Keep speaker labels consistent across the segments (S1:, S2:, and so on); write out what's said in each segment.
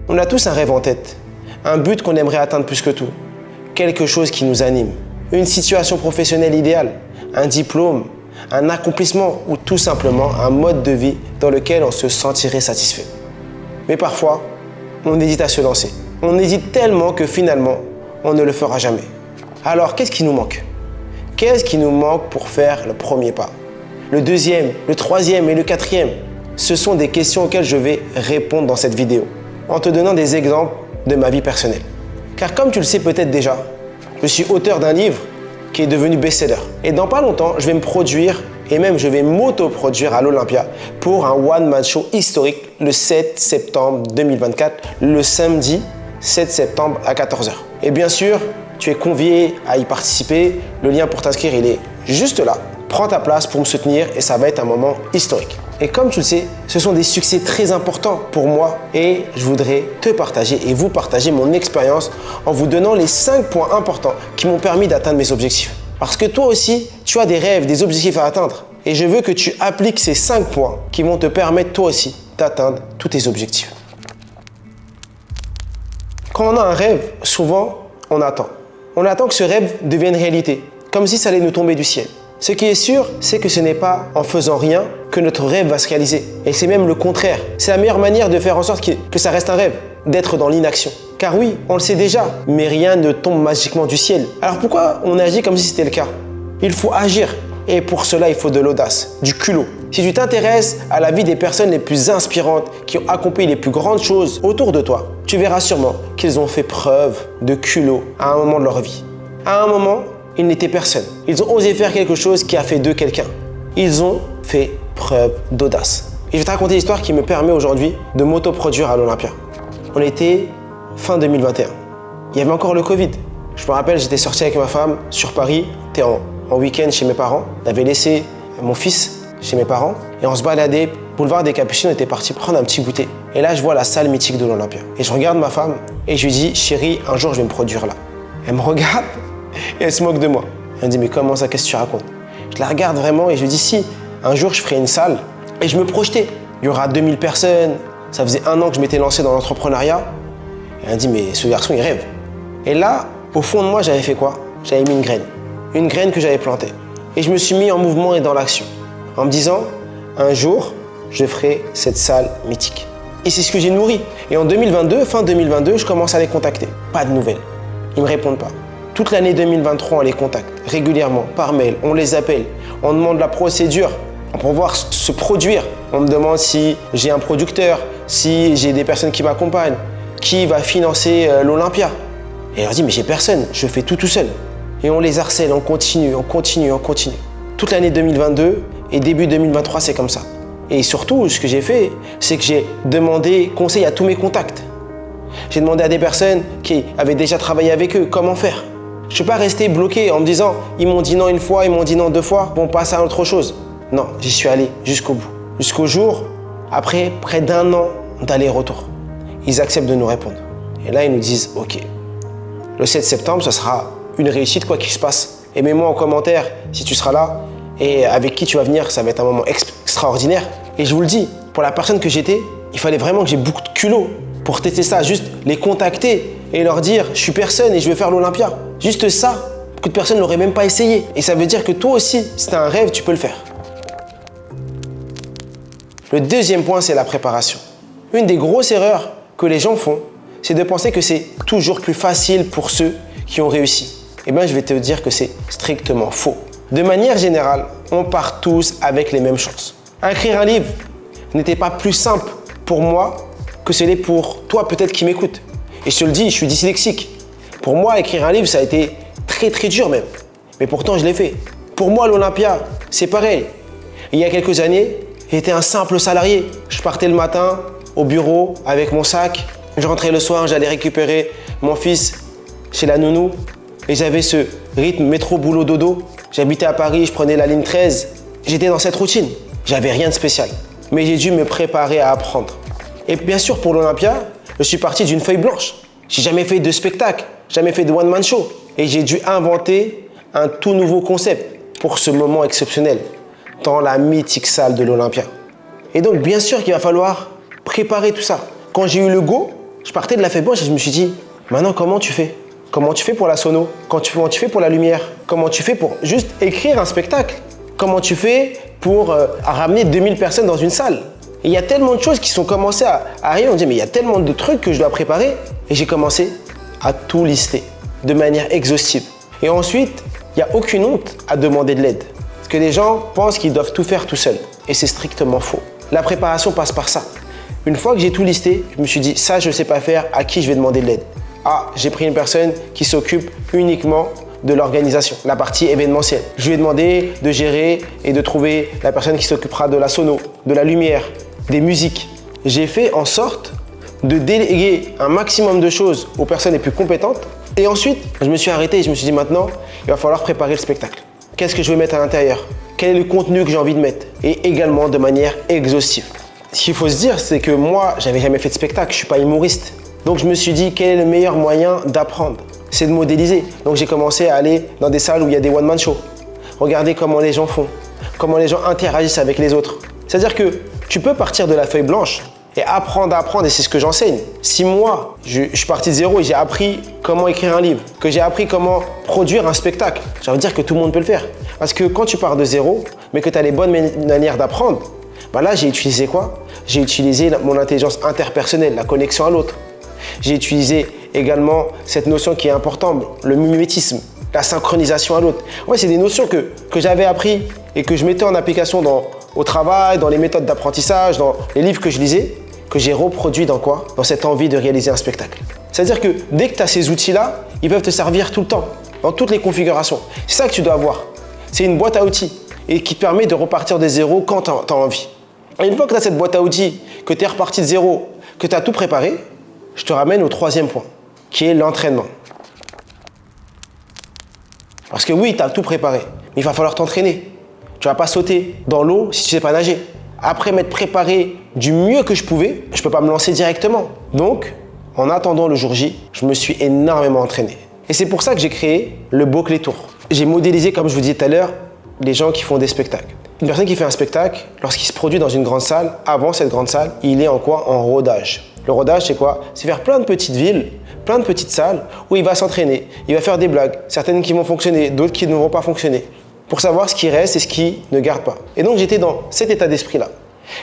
S1: On a tous un rêve en tête, un but qu'on aimerait atteindre plus que tout, quelque chose qui nous anime, une situation professionnelle idéale, un diplôme, un accomplissement ou tout simplement un mode de vie dans lequel on se sentirait satisfait. Mais parfois, on hésite à se lancer. On hésite tellement que finalement, on ne le fera jamais. Alors, qu'est-ce qui nous manque? Qu'est-ce qui nous manque pour faire le premier pas? Le deuxième, le troisième et le quatrième? Ce sont des questions auxquelles je vais répondre dans cette vidéo, en te donnant des exemples de ma vie personnelle. Car comme tu le sais peut-être déjà, je suis auteur d'un livre qui est devenu best-seller. Et dans pas longtemps, je vais me produire et même je vais m'auto-produire à l'Olympia pour un one-man show historique le 7 septembre 2024, le samedi 7 septembre à 14 h. Et bien sûr, tu es convié à y participer. Le lien pour t'inscrire, il est juste là. Prends ta place pour me soutenir et ça va être un moment historique. Et comme tu le sais, ce sont des succès très importants pour moi et je voudrais te partager et vous partager mon expérience en vous donnant les 5 points importants qui m'ont permis d'atteindre mes objectifs. Parce que toi aussi, tu as des rêves, des objectifs à atteindre et je veux que tu appliques ces 5 points qui vont te permettre toi aussi d'atteindre tous tes objectifs. Quand on a un rêve, souvent, on attend. On attend que ce rêve devienne réalité, comme si ça allait nous tomber du ciel. Ce qui est sûr, c'est que ce n'est pas en faisant rien que notre rêve va se réaliser. Et c'est même le contraire. C'est la meilleure manière de faire en sorte que ça reste un rêve, d'être dans l'inaction. Car oui, on le sait déjà, mais rien ne tombe magiquement du ciel. Alors pourquoi on agit comme si c'était le cas? Il faut agir. Et pour cela, il faut de l'audace, du culot. Si tu t'intéresses à la vie des personnes les plus inspirantes qui ont accompli les plus grandes choses autour de toi, tu verras sûrement qu'ils ont fait preuve de culot à un moment de leur vie. À un moment, ils n'étaient personne. Ils ont osé faire quelque chose qui a fait d'eux quelqu'un. Ils ont fait preuve d'audace. Et je vais te raconter l'histoire qui me permet aujourd'hui de m'autoproduire à l'Olympia. On était fin 2021. Il y avait encore le Covid. Je me rappelle, j'étais sorti avec ma femme sur Paris. On était en week-end chez mes parents. On avait laissé mon fils chez mes parents. Et on se baladait, boulevard des Capucines, on était parti prendre un petit goûter. Et là, je vois la salle mythique de l'Olympia. Et je regarde ma femme et je lui dis, chérie, un jour, je vais me produire là. Elle me regarde et elle se moque de moi. Elle me dit, mais comment ça, qu'est-ce que tu racontes? Je la regarde vraiment et je lui dis, si, un jour, je ferai une salle. Et je me projetais. Il y aura 2000 personnes. Ça faisait 1 an que je m'étais lancé dans l'entrepreneuriat. Et elle me dit, mais ce garçon, il rêve. Et là, au fond de moi, j'avais fait quoi? J'avais mis une graine. Une graine que j'avais plantée. Et je me suis mis en mouvement et dans l'action. En me disant, un jour, je ferai cette salle mythique. Et c'est ce que j'ai nourri. Et en 2022, fin 2022, je commence à les contacter. Pas de nouvelles. Ils ne me répondent pas. Toute l'année 2023, on les contacte régulièrement, par mail, on les appelle, on demande la procédure pour pouvoir se produire. On me demande si j'ai un producteur, si j'ai des personnes qui m'accompagnent, qui va financer l'Olympia. Et je leur dis, mais j'ai personne, je fais tout seul. Et on les harcèle, on continue. Toute l'année 2022 et début 2023, c'est comme ça. Et surtout, ce que j'ai fait, c'est que j'ai demandé conseil à tous mes contacts. J'ai demandé à des personnes qui avaient déjà travaillé avec eux comment faire. Je ne suis pas resté bloqué en me disant ils m'ont dit non une fois, ils m'ont dit non 2 fois, on passe à autre chose. Non, j'y suis allé jusqu'au bout. Jusqu'au jour, après près d'1 an d'aller-retour. Ils acceptent de nous répondre. Et là, ils nous disent ok, le 7 septembre, ce sera une réussite quoi qu'il se passe. Et mets-moi en commentaire si tu seras là et avec qui tu vas venir, ça va être un moment extraordinaire. Et je vous le dis, pour la personne que j'étais, il fallait vraiment que j'ai beaucoup de culot pour tester ça, juste les contacter et leur dire je suis personne et je veux faire l'Olympia. Juste ça, beaucoup de personnes ne l'auraient même pas essayé. Et ça veut dire que toi aussi, si tu as un rêve, tu peux le faire. Le deuxième point, c'est la préparation. Une des grosses erreurs que les gens font, c'est de penser que c'est toujours plus facile pour ceux qui ont réussi. Eh bien, je vais te dire que c'est strictement faux. De manière générale, on part tous avec les mêmes chances. Écrire un livre n'était pas plus simple pour moi que ce l'est pour toi peut-être qui m'écoute. Et je te le dis, je suis dyslexique. Pour moi, écrire un livre, ça a été très dur même. Mais pourtant, je l'ai fait. Pour moi, l'Olympia, c'est pareil. Il y a quelques années, j'étais un simple salarié. Je partais le matin au bureau avec mon sac. Je rentrais le soir, j'allais récupérer mon fils chez la nounou. Et j'avais ce rythme métro-boulot-dodo. J'habitais à Paris, je prenais la ligne 13. J'étais dans cette routine. J'avais rien de spécial. Mais j'ai dû me préparer à apprendre. Et bien sûr, pour l'Olympia, je suis parti d'une feuille blanche. J'ai jamais fait de spectacle, jamais fait de one-man show. Et j'ai dû inventer un tout nouveau concept pour ce moment exceptionnel dans la mythique salle de l'Olympia. Et donc, bien sûr qu'il va falloir préparer tout ça. Quand j'ai eu le go, Je partais de la feuille blanche et je me suis dit, maintenant comment tu fais? Comment tu fais pour la sono? Comment tu fais pour la lumière? Comment tu fais pour juste écrire un spectacle? Comment tu fais pour ramener 2000 personnes dans une salle? Et il y a tellement de choses qui sont commencées à arriver. On dit, mais il y a tellement de trucs que je dois préparer. Et j'ai commencé à tout lister de manière exhaustive. Et ensuite, il n'y a aucune honte à demander de l'aide. Parce que les gens pensent qu'ils doivent tout faire tout seuls. Et c'est strictement faux. La préparation passe par ça. Une fois que j'ai tout listé, je me suis dit, ça, je ne sais pas faire, à qui je vais demander de l'aide? Ah, j'ai pris une personne qui s'occupe uniquement de l'organisation, la partie événementielle. Je lui ai demandé de gérer et de trouver la personne qui s'occupera de la sono, de la lumière, des musiques. J'ai fait en sorte de déléguer un maximum de choses aux personnes les plus compétentes. Et ensuite, je me suis arrêté et je me suis dit maintenant, il va falloir préparer le spectacle. Qu'est-ce que je vais mettre à l'intérieur? Quel est le contenu que j'ai envie de mettre? Et également de manière exhaustive. Ce qu'il faut se dire, c'est que moi, j'avais jamais fait de spectacle, je ne suis pas humoriste. Donc je me suis dit, quel est le meilleur moyen d'apprendre? C'est de modéliser. Donc j'ai commencé à aller dans des salles où il y a des one-man shows. Regarder comment les gens font, comment les gens interagissent avec les autres. C'est-à-dire que tu peux partir de la feuille blanche et apprendre à apprendre, et c'est ce que j'enseigne. Si moi, je suis parti de zéro et j'ai appris comment écrire un livre, que j'ai appris comment produire un spectacle, j'ai envie de dire que tout le monde peut le faire. Parce que quand tu pars de zéro, mais que tu as les bonnes manières d'apprendre, bah là, j'ai utilisé quoi? J'ai utilisé mon intelligence interpersonnelle, la connexion à l'autre. J'ai utilisé également cette notion qui est importante, le mimétisme, la synchronisation à l'autre. Ouais, c'est des notions que j'avais appris et que je mettais en application au travail, dans les méthodes d'apprentissage, dans les livres que je lisais, que j'ai reproduit dans quoi? Dans cette envie de réaliser un spectacle. C'est-à-dire que dès que tu as ces outils-là, ils peuvent te servir tout le temps, dans toutes les configurations. C'est ça que tu dois avoir. C'est une boîte à outils et qui te permet de repartir de zéro quand tu as envie. Et une fois que tu as cette boîte à outils, que tu es reparti de zéro, que tu as tout préparé, je te ramène au troisième point, qui est l'entraînement. Parce que oui, tu as tout préparé, mais il va falloir t'entraîner. Tu ne vas pas sauter dans l'eau si tu ne sais pas nager. Après m'être préparé du mieux que je pouvais, je ne peux pas me lancer directement. Donc, en attendant le jour J, je me suis énormément entraîné. Et c'est pour ça que j'ai créé le Boclé Tour. J'ai modélisé, comme je vous disais tout à l'heure, les gens qui font des spectacles. Une personne qui fait un spectacle, lorsqu'il se produit dans une grande salle, avant cette grande salle, il est en quoi? En rodage. Le rodage, c'est quoi? C'est faire plein de petites villes, plein de petites salles où il va s'entraîner. Il va faire des blagues, certaines qui vont fonctionner, d'autres qui ne vont pas fonctionner, pour savoir ce qui reste et ce qui ne garde pas. Et donc, j'étais dans cet état d'esprit-là.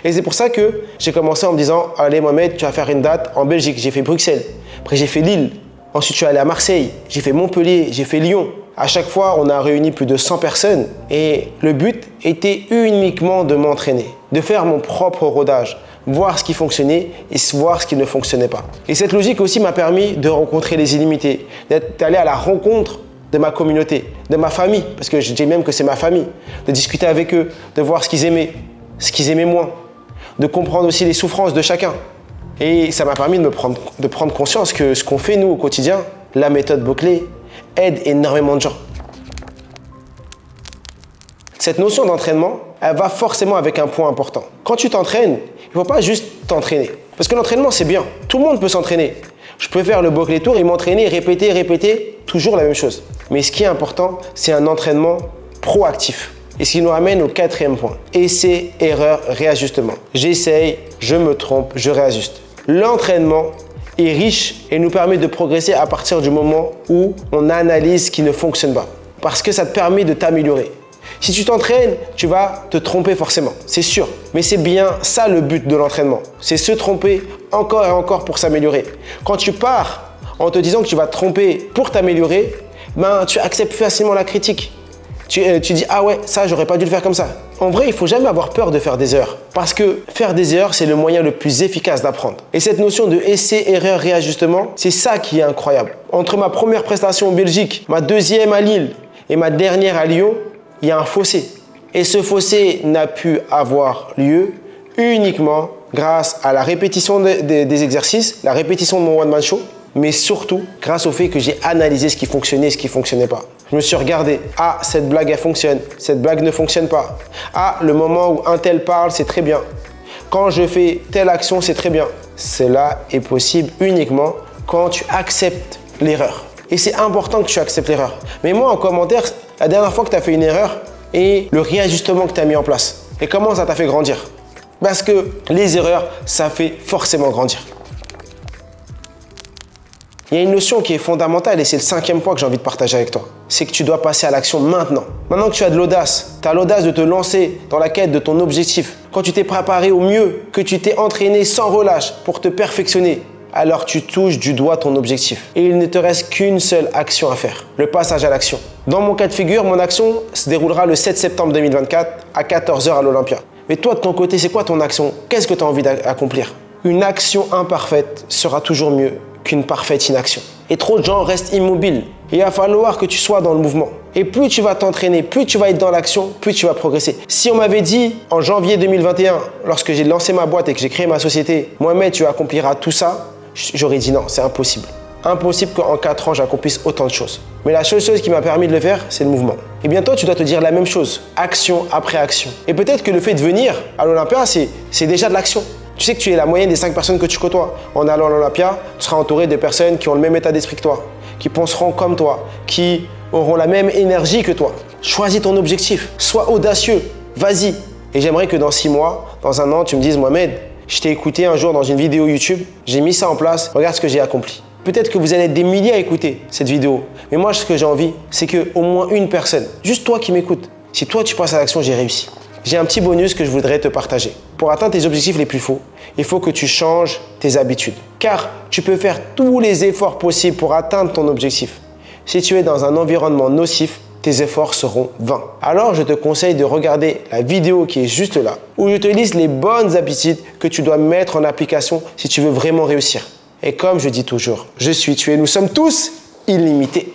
S1: Et c'est pour ça que j'ai commencé en me disant, allez Mohamed, tu vas faire une date en Belgique. J'ai fait Bruxelles, après j'ai fait Lille, ensuite je suis allé à Marseille, j'ai fait Montpellier, j'ai fait Lyon. À chaque fois, on a réuni plus de 100 personnes et le but était uniquement de m'entraîner, de faire mon propre rodage, voir ce qui fonctionnait et voir ce qui ne fonctionnait pas. Et cette logique aussi m'a permis de rencontrer les illimités, d'aller à la rencontre de ma communauté, de ma famille, parce que je dis même que c'est ma famille, de discuter avec eux, de voir ce qu'ils aimaient moins, de comprendre aussi les souffrances de chacun. Et ça m'a permis de prendre conscience que ce qu'on fait nous au quotidien, la méthode Boclé, aide énormément de gens. Cette notion d'entraînement, elle va forcément avec un point important. Quand tu t'entraînes, il ne faut pas juste t'entraîner. Parce que l'entraînement, c'est bien. Tout le monde peut s'entraîner. Je peux faire le Boclé Tour et m'entraîner, répéter, toujours la même chose. Mais ce qui est important, c'est un entraînement proactif. Et ce qui nous ramène au quatrième point. Essai, erreur, réajustement. J'essaye, je me trompe, je réajuste. L'entraînement est riche et nous permet de progresser à partir du moment où on analyse ce qui ne fonctionne pas. Parce que ça te permet de t'améliorer. Si tu t'entraînes, tu vas te tromper forcément, c'est sûr. Mais c'est bien ça le but de l'entraînement. C'est se tromper encore et encore pour s'améliorer. Quand tu pars en te disant que tu vas te tromper pour t'améliorer, ben, tu acceptes facilement la critique. Tu dis, ah ouais, ça, j'aurais pas dû le faire comme ça. En vrai, il faut jamais avoir peur de faire des erreurs. Parce que faire des erreurs, c'est le moyen le plus efficace d'apprendre. Et cette notion de essai, erreur, réajustement, c'est ça qui est incroyable. Entre ma première prestation en Belgique, ma deuxième à Lille et ma dernière à Lyon, il y a un fossé. Et ce fossé n'a pu avoir lieu uniquement grâce à la répétition des exercices, la répétition de mon one-man show, mais surtout grâce au fait que j'ai analysé ce qui fonctionnait et ce qui ne fonctionnait pas. Je me suis regardé, ah, cette blague elle fonctionne, cette blague ne fonctionne pas. Ah, le moment où un tel parle, c'est très bien. Quand je fais telle action, c'est très bien. Cela est possible uniquement quand tu acceptes l'erreur. Et c'est important que tu acceptes l'erreur. Mais moi, en commentaire, la dernière fois que tu as fait une erreur et le réajustement que tu as mis en place. Et comment ça t'a fait grandir? Parce que les erreurs, ça fait forcément grandir. Il y a une notion qui est fondamentale et c'est le 5e point que j'ai envie de partager avec toi. C'est que tu dois passer à l'action maintenant. Maintenant que tu as de l'audace, tu as l'audace de te lancer dans la quête de ton objectif. Quand tu t'es préparé au mieux, que tu t'es entraîné sans relâche pour te perfectionner, alors tu touches du doigt ton objectif. Et il ne te reste qu'une seule action à faire, le passage à l'action. Dans mon cas de figure, mon action se déroulera le 7 septembre 2024 à 14 h à l'Olympia. Mais toi, de ton côté, c'est quoi ton action? Qu'est-ce que tu as envie d'accomplir? Une action imparfaite sera toujours mieux qu'une parfaite inaction. Et trop de gens restent immobiles. Il va falloir que tu sois dans le mouvement. Et plus tu vas t'entraîner, plus tu vas être dans l'action, plus tu vas progresser. Si on m'avait dit en janvier 2021, lorsque j'ai lancé ma boîte et que j'ai créé ma société, Mohamed, tu accompliras tout ça, j'aurais dit non, c'est impossible. Impossible qu'en 4 ans, j'accomplisse autant de choses. Mais la seule chose qui m'a permis de le faire, c'est le mouvement. Et bientôt, tu dois te dire la même chose, action après action. Et peut-être que le fait de venir à l'Olympia, c'est déjà de l'action. Tu sais que tu es la moyenne des 5 personnes que tu côtoies. En allant à l'Olympia, tu seras entouré de personnes qui ont le même état d'esprit que toi, qui penseront comme toi, qui auront la même énergie que toi. Choisis ton objectif, sois audacieux, vas-y. Et j'aimerais que dans 6 mois, dans 1 an, tu me dises, Mohamed, je t'ai écouté un jour dans une vidéo YouTube, j'ai mis ça en place, regarde ce que j'ai accompli. Peut-être que vous allez être des milliers à écouter cette vidéo. Mais moi, ce que j'ai envie, c'est qu'au moins une personne, juste toi qui m'écoutes, si toi tu passes à l'action, j'ai réussi. J'ai un petit bonus que je voudrais te partager. Pour atteindre tes objectifs les plus faux, il faut que tu changes tes habitudes. Car tu peux faire tous les efforts possibles pour atteindre ton objectif. Si tu es dans un environnement nocif, tes efforts seront vains. Alors, je te conseille de regarder la vidéo qui est juste là, où je te liste les bonnes habitudes que tu dois mettre en application si tu veux vraiment réussir. Et comme je dis toujours, je suis, tu es, nous sommes tous illimités.